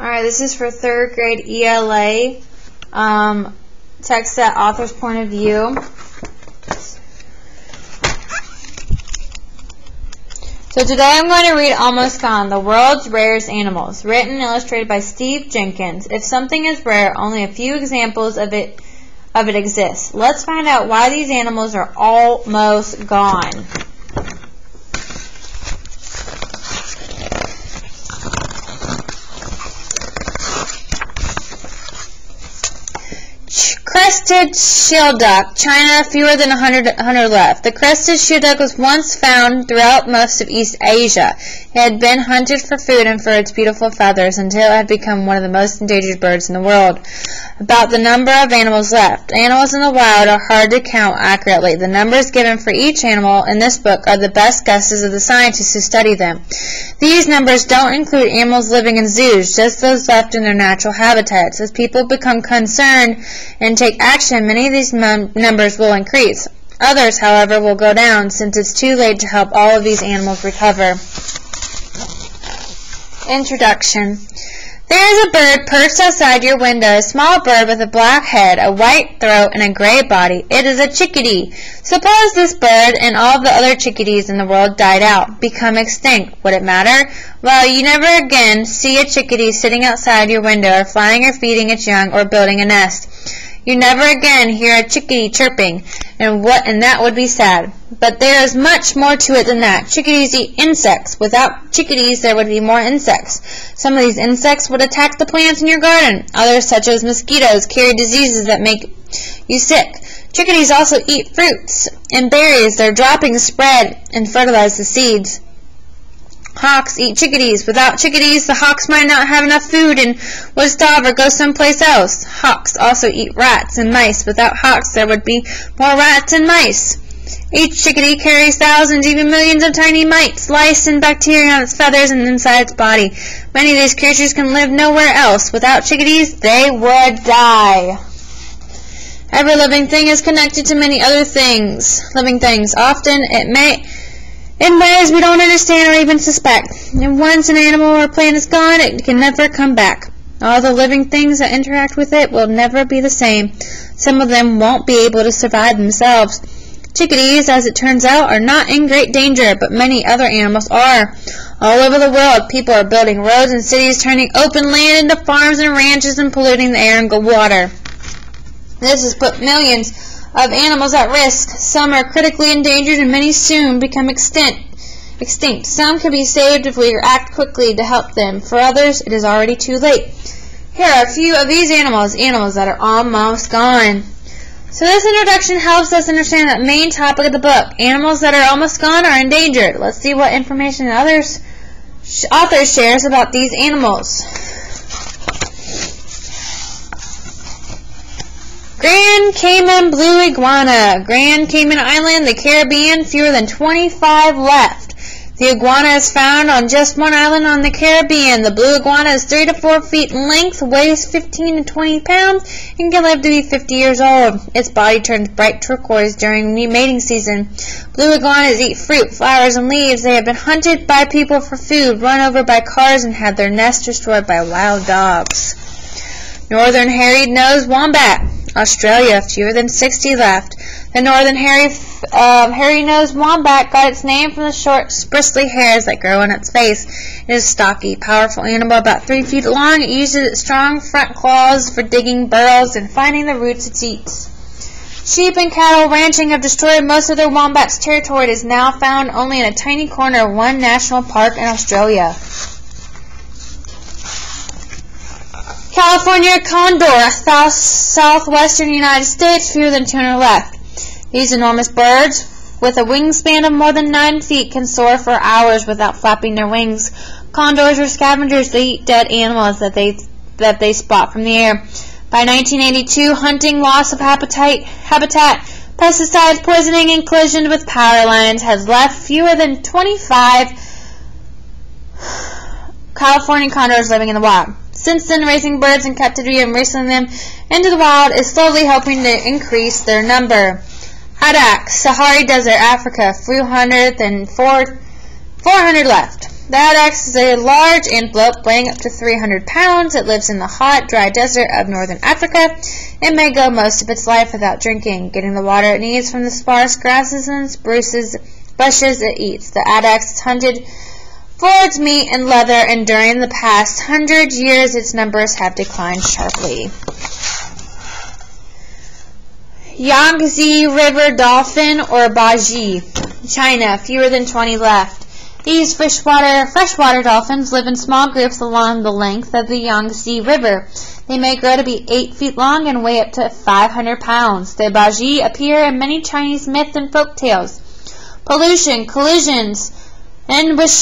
Alright, this is for 3rd grade ELA. Text that author's point of view. So today I'm going to read Almost Gone, the World's Rarest Animals, written and illustrated by Steve Jenkins. If something is rare, only a few examples of it exist. Let's find out why these animals are almost gone. Crested sheilduck, China, fewer than 100 left. The crested sheilduck was once found throughout most of East Asia. It had been hunted for food and for its beautiful feathers until it had become one of the most endangered birds in the world. About the number of animals left. Animals in the wild are hard to count accurately. The numbers given for each animal in this book are the best guesses of the scientists who study them. These numbers don't include animals living in zoos, just those left in their natural habitats. As people become concerned and take action, many of these numbers will increase. Others, however, will go down since it's too late to help all of these animals recover. Introduction. There is a bird perched outside your window, a small bird with a black head, a white throat, and a gray body. It is a chickadee. Suppose this bird and all the other chickadees in the world died out, become extinct. Would it matter? Well, you never again see a chickadee sitting outside your window or flying or feeding its young or building a nest. You never again hear a chickadee chirping, and that would be sad. But there is much more to it than that. Chickadees eat insects. Without chickadees, there would be more insects. Some of these insects would attack the plants in your garden. Others, such as mosquitoes, carry diseases that make you sick. Chickadees also eat fruits and berries. Their droppings spread and fertilize the seeds. Hawks eat chickadees. Without chickadees, the hawks might not have enough food and would starve or go someplace else. Hawks also eat rats and mice. Without hawks, there would be more rats and mice. Each chickadee carries thousands, even millions of tiny mites, lice, and bacteria on its feathers and inside its body. Many of these creatures can live nowhere else. Without chickadees, they would die. Every living thing is connected to many other living things. Often, in ways we don't understand or even suspect. And once an animal or plant is gone, it can never come back. All the living things that interact with it will never be the same. Some of them won't be able to survive themselves. Chickadees, as it turns out, are not in great danger, but many other animals are. All over the world, people are building roads and cities, turning open land into farms and ranches, and polluting the air and water. This has put millions of animals at risk. Some are critically endangered and many soon become extinct. Some can be saved if we act quickly to help them. For others, it is already too late. Here are a few of these animals that are almost gone. So this introduction helps us understand the main topic of the book. Animals that are almost gone are endangered. Let's see what information authors shares about these animals. Grand Cayman blue iguana. Grand Cayman Island, the Caribbean, fewer than 25 left. The iguana is found on just one island on the Caribbean. The blue iguana is 3 to 4 feet in length, weighs 15 to 20 pounds, and can live to be 50 years old. Its body turns bright turquoise during mating season. Blue iguanas eat fruit, flowers, and leaves. They have been hunted by people for food, run over by cars, and had their nests destroyed by wild dogs. Northern hairy-nosed wombat. Australia, fewer than 60 left. The northern hairy-nosed wombat got its name from the short, bristly hairs that grow on its face. It is a stocky, powerful animal about 3 feet long. It uses its strong front claws for digging burrows and finding the roots it eats. Sheep and cattle ranching have destroyed most of the wombat's territory. It is now found only in a tiny corner of one national park in Australia. California condor, southwestern United States, fewer than 200 left. These enormous birds, with a wingspan of more than 9 feet, can soar for hours without flapping their wings. Condors are scavengers. They eat dead animals that they spot from the air. By 1982, hunting, loss of habitat, pesticides, poisoning, and collisions with power lines has left fewer than 25 California condors living in the wild. Since then, raising birds in captivity and releasing them into the wild is slowly helping to increase their number. Hadak, Sahara Desert, Africa, 400 left. The addax is a large antelope weighing up to 300 pounds. It lives in the hot, dry desert of northern Africa. It may go most of its life without drinking, getting the water it needs from the sparse grasses and bushes it eats. The addax is hunted for its meat and leather, and during the past 100 years its numbers have declined sharply. Yangtze River dolphin or baji. China, fewer than 20 left. These freshwater dolphins live in small groups along the length of the Yangtze River. They may grow to be 8 feet long and weigh up to 500 pounds. The baji appear in many Chinese myth and folk tales. Pollution, collisions, and with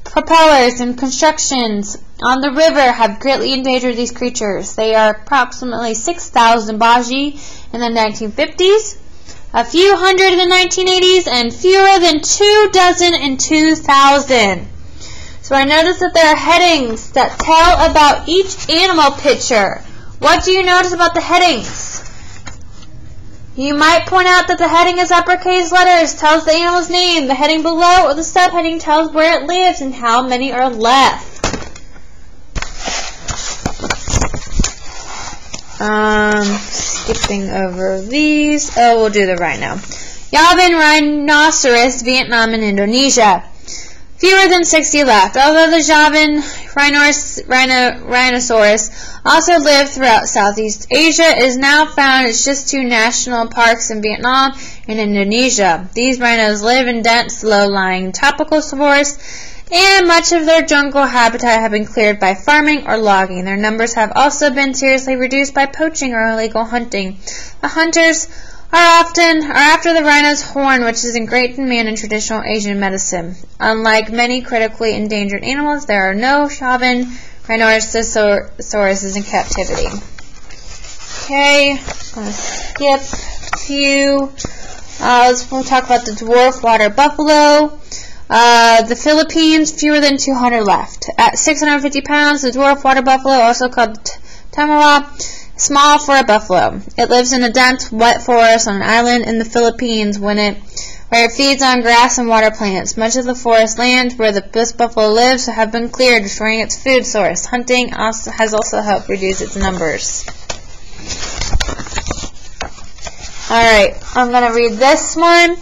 propellers and constructions on the river have greatly endangered these creatures. There are approximately 6,000 baji in the 1950s, a few hundred in the 1980s, and fewer than 24 in 2000. So I noticed that there are headings that tell about each animal picture. What do you notice about the headings? You might point out that the heading is uppercase letters, tells the animal's name. The heading below or the subheading tells where it lives and how many are left. Skipping over these. Oh, we'll do the rhino. Yavin rhinoceros, Vietnam and Indonesia. Fewer than 60 left. Although the Javan rhinoceros also live throughout Southeast Asia, it is now found in just 2 national parks in Vietnam and Indonesia. These rhinos live in dense, low-lying tropical forests, and much of their jungle habitat have been cleared by farming or logging. Their numbers have also been seriously reduced by poaching or illegal hunting. The hunters are after the rhino's horn, which is in great demand in traditional Asian medicine. Unlike many critically endangered animals, there are no Javan rhinoceroses in captivity. Okay, I'm going to skip a few. We'll talk about the dwarf water buffalo. The Philippines, fewer than 200 left. At 650 pounds, the dwarf water buffalo, also called tamaraw, small for a buffalo. It lives in a dense, wet forest on an island in the Philippines where it feeds on grass and water plants. Much of the forest land where this buffalo lives have been cleared, destroying its food source. Hunting has also helped reduce its numbers. Alright, I'm going to read this one.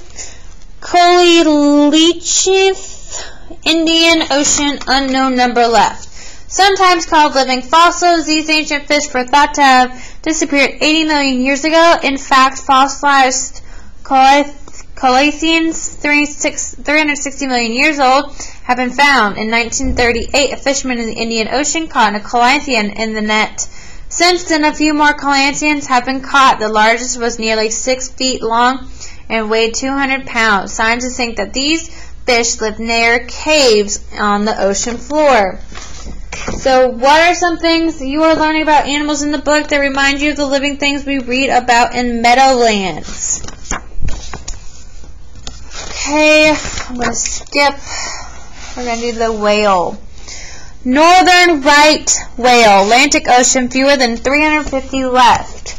Kolilichith, Indian Ocean, unknown number left. Sometimes called living fossils, these ancient fish were thought to have disappeared 80 million years ago. In fact, fossilized colatheans 360 million years old have been found. In 1938, a fisherman in the Indian Ocean caught a colathean in the net. Since then, a few more colatheans have been caught. The largest was nearly 6 feet long and weighed 200 pounds. Scientists think that these fish live near caves on the ocean floor. So what are some things you are learning about animals in the book that remind you of the living things we read about in Meadowlands? Okay, I'm going to skip. We're going to do the whale. Northern right whale, Atlantic Ocean, fewer than 350 left.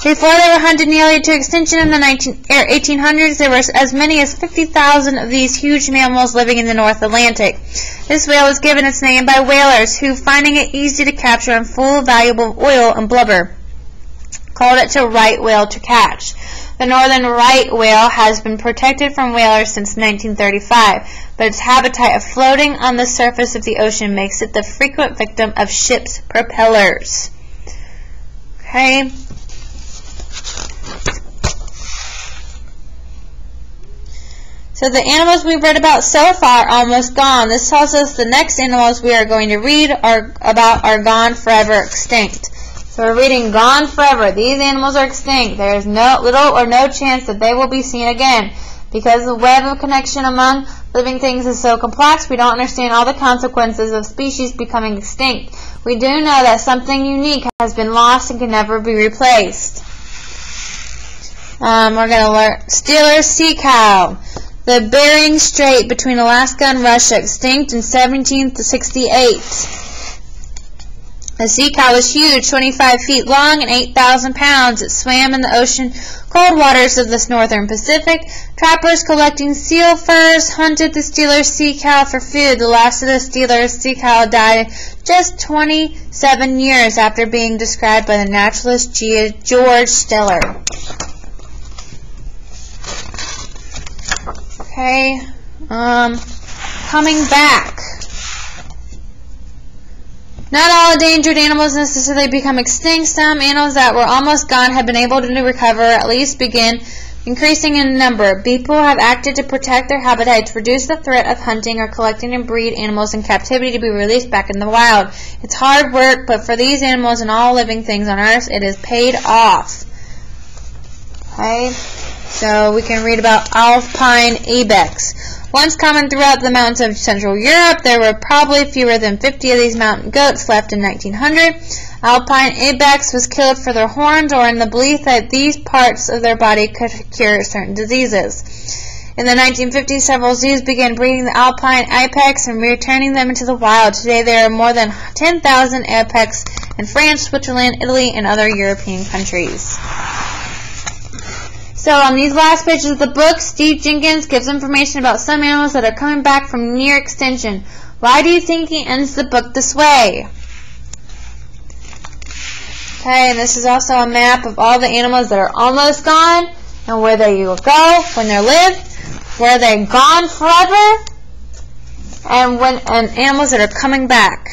Before they were hunted nearly to extinction in the 1800s, there were as many as 50,000 of these huge mammals living in the North Atlantic. This whale was given its name by whalers who, finding it easy to capture and full of valuable oil and blubber, called it a right whale to catch. The northern right whale has been protected from whalers since 1935, but its habitat of floating on the surface of the ocean makes it the frequent victim of ships' propellers. Okay. So the animals we've read about so far are almost gone. This tells us the next animals we are going to read are gone forever, extinct. So we're reading gone forever. These animals are extinct. There is little or no chance that they will be seen again. Because the web of connection among living things is so complex, we don't understand all the consequences of species becoming extinct. We do know that something unique has been lost and can never be replaced. We're going to learn Steelers sea cow. The Bering Strait between Alaska and Russia, extinct in 1768. The sea cow was huge, 25 feet long and 8,000 pounds. It swam in the ocean cold waters of the northern Pacific. Trappers collecting seal furs hunted the Steelers sea cow for food. The last of the Steelers sea cow died just 27 years after being described by the naturalist George Steller. Okay, coming back. Not all endangered animals necessarily become extinct. Some animals that were almost gone have been able to recover, or at least begin increasing in number. People have acted to protect their habitat, to reduce the threat of hunting or collecting and breed animals in captivity to be released back in the wild. It's hard work, but for these animals and all living things on Earth, it has paid off. Okay, so we can read about alpine ibex. Once common throughout the mountains of Central Europe, there were probably fewer than 50 of these mountain goats left in 1900. Alpine ibex was killed for their horns or in the belief that these parts of their body could cure certain diseases. In the 1950s, several zoos began breeding the alpine ibex and returning them into the wild. Today, there are more than 10,000 ibex in France, Switzerland, Italy, and other European countries. So on these last pages of the book, Steve Jenkins gives information about some animals that are coming back from near extinction. Why do you think he ends the book this way? Okay, and this is also a map of all the animals that are almost gone and where they will go when they live, where they're gone forever, and animals that are coming back.